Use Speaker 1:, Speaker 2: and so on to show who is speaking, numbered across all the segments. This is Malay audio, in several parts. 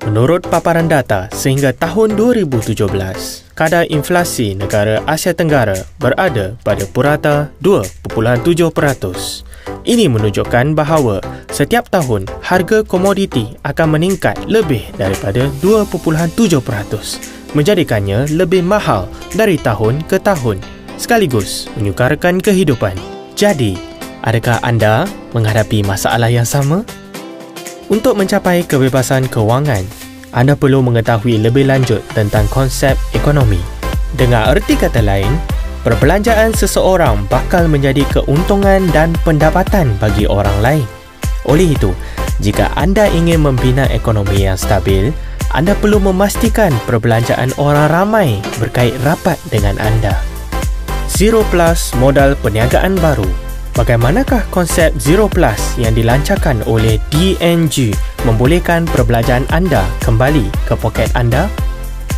Speaker 1: Menurut paparan data, sehingga tahun 2017, kadar inflasi negara Asia Tenggara berada pada purata 2.7%. Ini menunjukkan bahawa setiap tahun harga komoditi akan meningkat lebih daripada 2.7%, menjadikannya lebih mahal dari tahun ke tahun, sekaligus menyukarkan kehidupan. Jadi, adakah anda menghadapi masalah yang sama? Untuk mencapai kebebasan kewangan, anda perlu mengetahui lebih lanjut tentang konsep ekonomi. Dengan erti kata lain, perbelanjaan seseorang bakal menjadi keuntungan dan pendapatan bagi orang lain. Oleh itu, jika anda ingin membina ekonomi yang stabil, anda perlu memastikan perbelanjaan orang ramai berkait rapat dengan anda. Zero Plus modal perniagaan baru. Bagaimanakah konsep Zero Plus yang dilancarkan oleh DNG membolehkan perbelanjaan anda kembali ke poket anda?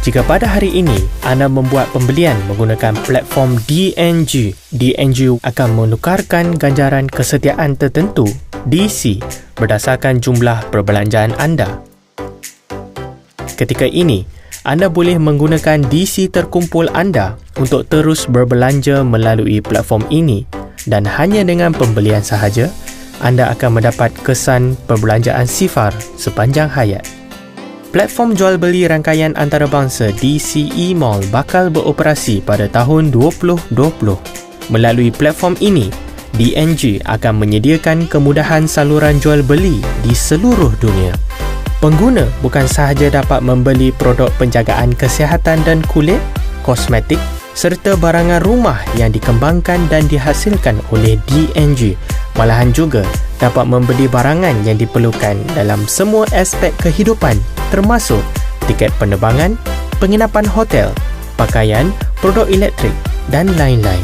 Speaker 1: Jika pada hari ini anda membuat pembelian menggunakan platform DNG akan menukarkan ganjaran kesetiaan tertentu DC berdasarkan jumlah perbelanjaan anda. Ketika ini, anda boleh menggunakan DC terkumpul anda untuk terus berbelanja melalui platform ini, dan hanya dengan pembelian sahaja, anda akan mendapat kesan perbelanjaan sifar sepanjang hayat. Platform jual beli rangkaian antarabangsa DCE Mall bakal beroperasi pada tahun 2020. Melalui platform ini, DNG akan menyediakan kemudahan saluran jual beli di seluruh dunia. Pengguna bukan sahaja dapat membeli produk penjagaan kesihatan dan kulit, kosmetik, serta barangan rumah yang dikembangkan dan dihasilkan oleh DNG, malahan juga dapat membeli barangan yang diperlukan dalam semua aspek kehidupan, termasuk tiket penerbangan, penginapan hotel, pakaian, produk elektrik dan lain-lain.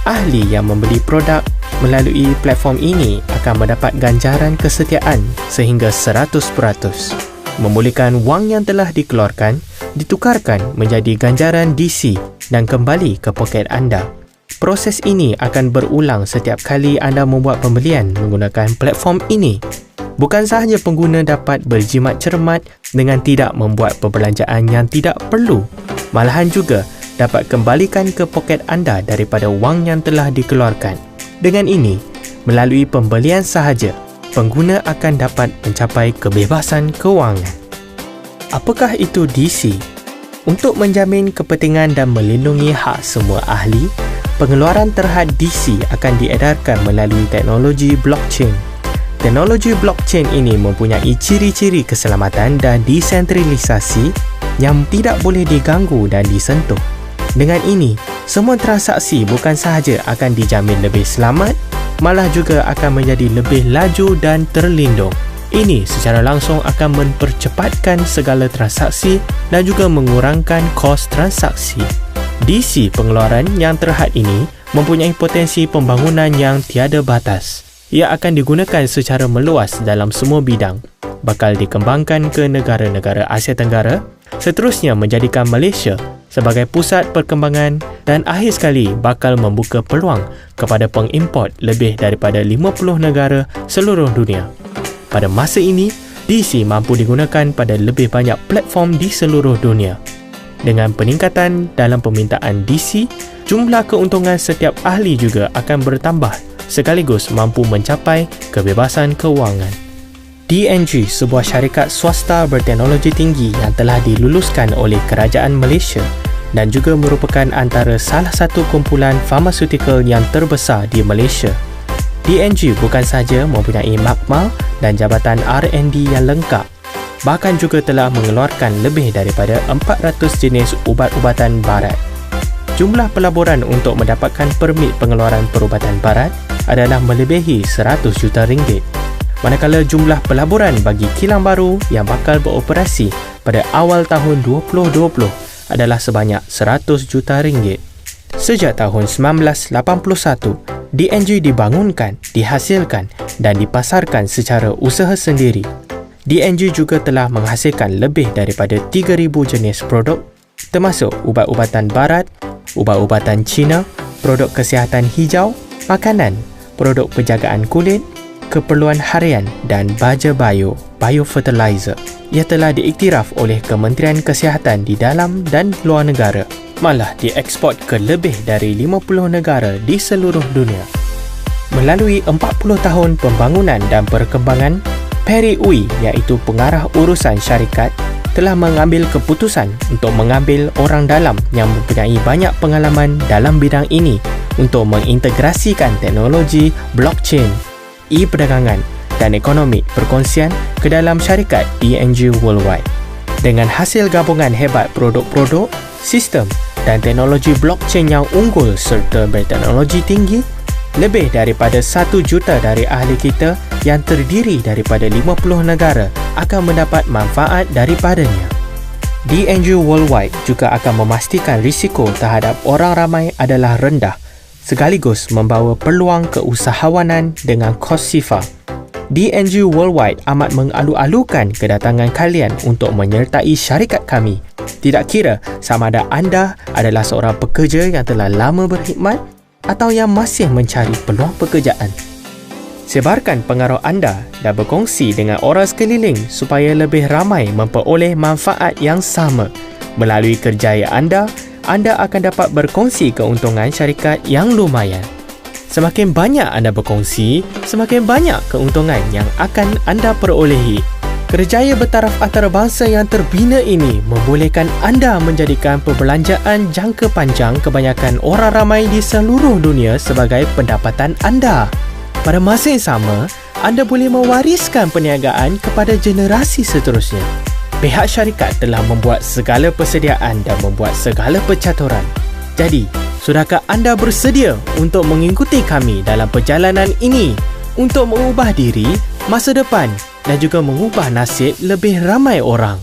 Speaker 1: Ahli yang membeli produk melalui platform ini akan mendapat ganjaran kesetiaan sehingga 100%, membolehkan wang yang telah dikeluarkan ditukarkan menjadi ganjaran DC dan kembali ke poket anda. Proses ini akan berulang setiap kali anda membuat pembelian menggunakan platform ini. Bukan sahaja pengguna dapat berjimat cermat dengan tidak membuat perbelanjaan yang tidak perlu, malahan juga dapat kembalikan ke poket anda daripada wang yang telah dikeluarkan. Dengan ini, melalui pembelian sahaja, pengguna akan dapat mencapai kebebasan kewangan. Apakah itu DC? Untuk menjamin kepentingan dan melindungi hak semua ahli, pengeluaran terhad DC akan diedarkan melalui teknologi blockchain. Teknologi blockchain ini mempunyai ciri-ciri keselamatan dan desentralisasi yang tidak boleh diganggu dan disentuh. Dengan ini, semua transaksi bukan sahaja akan dijamin lebih selamat, malah juga akan menjadi lebih laju dan terlindung. Ini secara langsung akan mempercepatkan segala transaksi dan juga mengurangkan kos transaksi. DC pengeluaran yang terhad ini mempunyai potensi pembangunan yang tiada batas. Ia akan digunakan secara meluas dalam semua bidang, bakal dikembangkan ke negara-negara Asia Tenggara, seterusnya menjadikan Malaysia sebagai pusat perkembangan dan akhir sekali bakal membuka peluang kepada pengimport lebih daripada 50 negara seluruh dunia. Pada masa ini, DC mampu digunakan pada lebih banyak platform di seluruh dunia. Dengan peningkatan dalam permintaan DC, jumlah keuntungan setiap ahli juga akan bertambah sekaligus mampu mencapai kebebasan kewangan. DNG, sebuah syarikat swasta berteknologi tinggi yang telah diluluskan oleh Kerajaan Malaysia dan juga merupakan antara salah satu kumpulan farmasutikal yang terbesar di Malaysia. DNG bukan sahaja mempunyai makmal dan jabatan R&D yang lengkap, bahkan juga telah mengeluarkan lebih daripada 400 jenis ubat-ubatan barat. Jumlah pelaburan untuk mendapatkan permit pengeluaran perubatan barat adalah melebihi 100 juta ringgit, manakala jumlah pelaburan bagi kilang baru yang bakal beroperasi pada awal tahun 2020 adalah sebanyak 100 juta ringgit. Sejak tahun 1981, DNG dibangunkan, dihasilkan dan dipasarkan secara usaha sendiri. DNG juga telah menghasilkan lebih daripada 3,000 jenis produk, termasuk ubat-ubatan barat, ubat-ubatan Cina, produk kesihatan hijau, makanan, produk penjagaan kulit, keperluan harian dan baja bio. biofertilizer. Ia telah diiktiraf oleh Kementerian Kesihatan di dalam dan luar negara. Malah diekspor ke lebih dari 50 negara di seluruh dunia. Melalui 40 tahun pembangunan dan perkembangan, Perry Uy, iaitu pengarah urusan syarikat, telah mengambil keputusan untuk mengambil orang dalam yang mempunyai banyak pengalaman dalam bidang ini untuk mengintegrasikan teknologi blockchain, e-perdagangan dan ekonomi perkongsian ke dalam syarikat DNG Worldwide. Dengan hasil gabungan hebat produk-produk, sistem dan teknologi blockchain yang unggul serta berteknologi tinggi, lebih daripada 1 juta dari ahli kita yang terdiri daripada 50 negara akan mendapat manfaat daripadanya. DNG Worldwide juga akan memastikan risiko terhadap orang ramai adalah rendah, sekaligus membawa peluang keusahawanan dengan kos sifar. DNG Worldwide amat mengalu-alukan kedatangan kalian untuk menyertai syarikat kami. Tidak kira sama ada anda adalah seorang pekerja yang telah lama berkhidmat atau yang masih mencari peluang pekerjaan. Sebarkan pengaruh anda dan berkongsi dengan orang sekeliling supaya lebih ramai memperoleh manfaat yang sama. Melalui kerjaya anda akan dapat berkongsi keuntungan syarikat yang lumayan. Semakin banyak anda berkongsi, semakin banyak keuntungan yang akan anda perolehi. Kerjaya bertaraf antarabangsa yang terbina ini membolehkan anda menjadikan perbelanjaan jangka panjang kebanyakan orang ramai di seluruh dunia sebagai pendapatan anda. Pada masa yang sama, anda boleh mewariskan perniagaan kepada generasi seterusnya. Pihak syarikat telah membuat segala persediaan dan membuat segala percaturan. Jadi, sudahkah anda bersedia untuk mengikuti kami dalam perjalanan ini untuk mengubah diri, masa depan dan juga mengubah nasib lebih ramai orang?